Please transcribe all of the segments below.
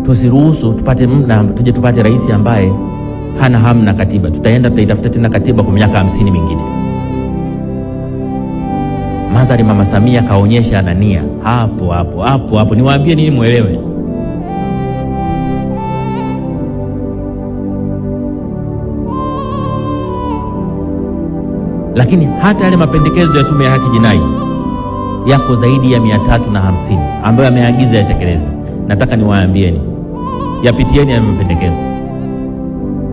tusiruhusu tuje tupate rais ambaye hana hamu na katiba. Tutaitafuta tena katiba kwa miaka 50 mingine. Madhari Mama Samia kaonyesha ana nia hapo. Niwaambie nini muelewe. Lakini hata yale mapendekezo ya Tume ya Haki Jinai yako zaidi ya 350 ambayo ameagiza yatekelezwe. Nataka niwaambieni, yapitieni ya mapendekezo.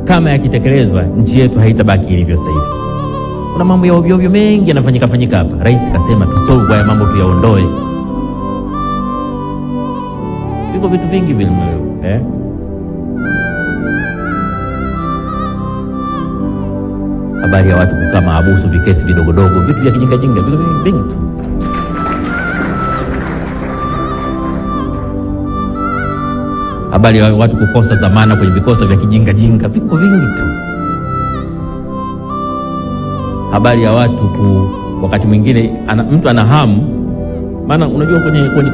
Kama yakitekelezwa, nchi yetu haitabaki ilivyo sasa hivi. Kuna mambo ya ovyo mengi yanafanyika hapa. Rais kasema tusolve haya mambo, tuyaondoe. Viko vitu vingi vile habari ya watu kukaa mahabusu, vikesi vidogodogo, vitu vya kijinga, vitu vingi tu. Habari ya watu kukosa dhamana kwenye vikosa vya kijinga, viko vingi tu. Habari ya watu wakati mwingine mtu ana hamu, maana unajua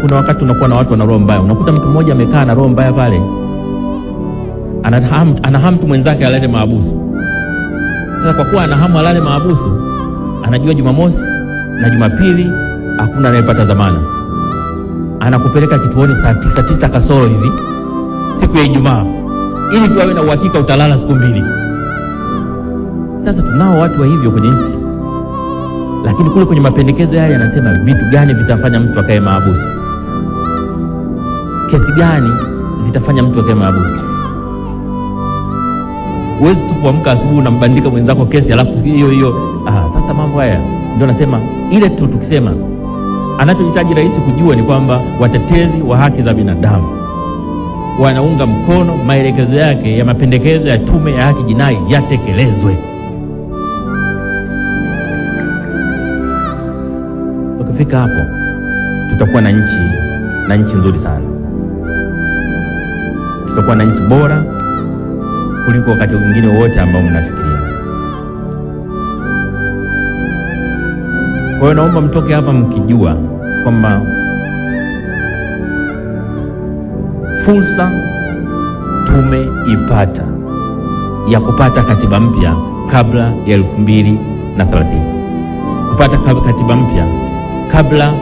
kuna wakati unakuwa na watu wana roho mbaya. Unakuta mtu mmoja amekaa na roho mbaya pale, ana hamu tu mwenzake alale mahabusu. Sasa kwa kuwa ana hamu alale mahabusu, anajua Jumamosi na Jumapili hakuna anayepata dhamana, anakupeleka kituoni saa 9 kasoro hivi siku ya Ijumaa, ili tu awe na uhakika utalala siku 2. Sasa tunao watu wa hivyo kwenye nchi, lakini kule kwenye mapendekezo yale yanasema vitu gani vitafanya mtu akae mahabusu, kesi gani zitafanya mtu akae mahabusu. Huwezi tu kuamka asubuhi unambandika mwenzako kesi alafu hiyo. Sasa mambo haya ndio nasema ile tu, tukisema anachohitaji rais kujua ni kwamba watetezi wa haki za binadamu wanaunga mkono maelekezo yake ya mapendekezo ya Tume ya Haki Jinai yatekelezwe. Tukifika hapo, tutakuwa na nchi nzuri sana. Tutakuwa na nchi bora kuliko wakati mwingine wote ambao mnafikiria. Kwa hiyo naomba mtoke hapa mkijua kwamba fursa tumeipata ya kupata katiba mpya kabla ya 2030, kupata katiba mpya kabla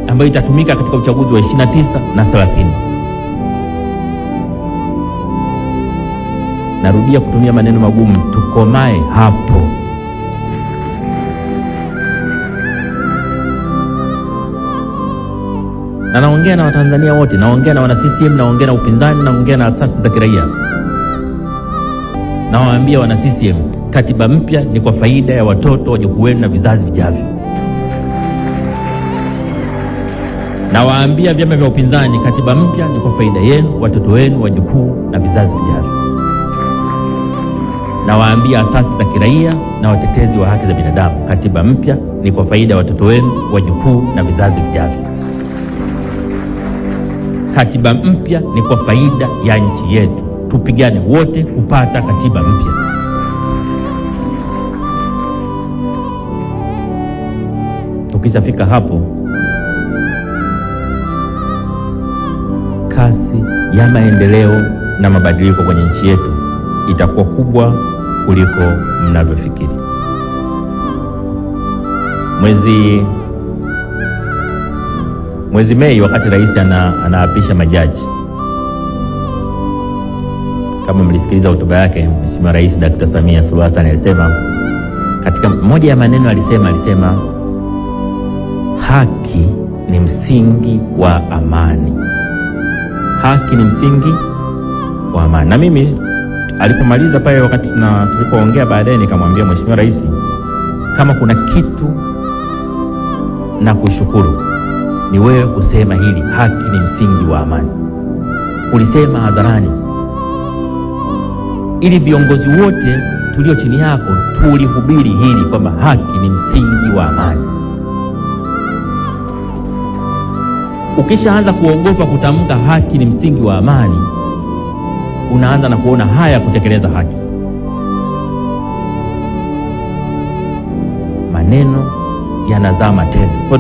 ambayo itatumika katika uchaguzi wa 29 na 30. Narudia kutumia maneno magumu, tukomae hapo. Na naongea na Watanzania wote, naongea na wana CCM, naongea na upinzani, naongea na asasi za kiraia. Nawaambia wana CCM, katiba mpya ni kwa faida ya watoto, wajukuu wenu na vizazi vijavyo. Nawaambia vyama vya upinzani, katiba mpya ni kwa faida yenu, watoto wenu, wajukuu na vizazi vijavyo. Nawaambia asasi za kiraia na watetezi wa haki za binadamu, katiba mpya ni kwa faida ya watoto wenu, wajukuu na vizazi vijavyo. Katiba mpya ni kwa faida ya nchi yetu. Tupigane wote kupata katiba mpya. Tukishafika hapo, kasi ya maendeleo na mabadiliko kwenye nchi yetu itakuwa kubwa kuliko mnavyofikiri. Mwezi Mei, wakati rais anaapisha majaji, kama mlisikiliza hotuba yake, Mheshimiwa Rais Dr. Samia Suluhu Hassan alisema, katika moja ya maneno alisema haki ni msingi wa amani. Haki ni msingi wa amani. Na mimi alipomaliza pale, wakati tulipoongea baadaye, nikamwambia Mheshimiwa Rais, kama kuna kitu na kushukuru ni wewe kusema hili, haki ni msingi wa amani. Ulisema hadharani ili viongozi wote tulio chini yako tulihubiri hili kwamba haki ni msingi wa amani. Ukishaanza kuogopa kutamka haki ni msingi wa amani, unaanza na kuona haya kutekeleza haki. Maneno yanazaa matendo.